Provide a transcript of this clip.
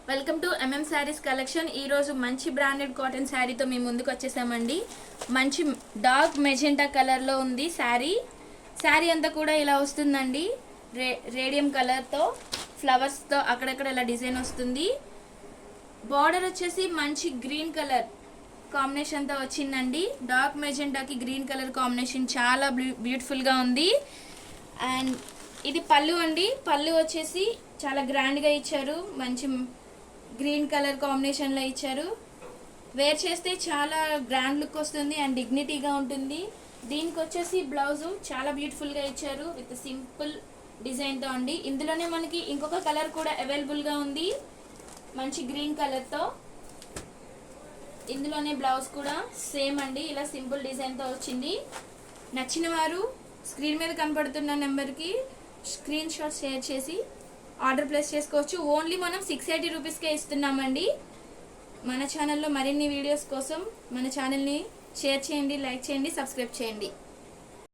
Welcome to saris collection. ఈ రోజు మంచి బ్రాండెడ్ కాటన్ శారీతో మేము ముందుకు వచ్చేసామండి. మంచి డార్క్ మెజెంటా కలర్లో ఉంది శారీ అంతా కూడా ఇలా వస్తుందండి. రేడియం కలర్తో ఫ్లవర్స్తో అక్కడక్కడ ఇలా డిజైన్ వస్తుంది. బార్డర్ వచ్చేసి మంచి గ్రీన్ కలర్ కాంబినేషన్తో వచ్చిందండి. డార్క్ మెజెంటాకి గ్రీన్ కలర్ కాంబినేషన్ చాలా బ్యూటిఫుల్గా ఉంది. అండ్ ఇది పళ్ళు అండి. పళ్ళు వచ్చేసి చాలా గ్రాండ్గా ఇచ్చారు. మంచి గ్రీన్ కలర్ కాంబినేషన్లో ఇచ్చారు. వేర్ చేస్తే చాలా గ్రాండ్ లుక్ వస్తుంది అండ్ డిగ్నిటీగా ఉంటుంది. దీనికి వచ్చేసి బ్లౌజు చాలా బ్యూటిఫుల్గా ఇచ్చారు విత్ సింపుల్ డిజైన్తో అండి. ఇందులోనే మనకి ఇంకొక కలర్ కూడా అవైలబుల్గా ఉంది, మంచి గ్రీన్ కలర్తో. ఇందులోనే బ్లౌజ్ కూడా సేమ్ అండి, ఇలా సింపుల్ డిజైన్తో వచ్చింది. నచ్చిన వారు స్క్రీన్ మీద కనపడుతున్న నెంబర్కి స్క్రీన్ షాట్ షేర్ చేసి ఆర్డర్ ప్లేస్ చేసుకోవచ్చు. ఓన్లీ మనం 680 రూపీస్కే ఇస్తున్నామండి. మన ఛానల్లో మరిన్ని వీడియోస్ కోసం మన ఛానల్ని షేర్ చేయండి, లైక్ చేయండి, సబ్స్క్రైబ్ చేయండి.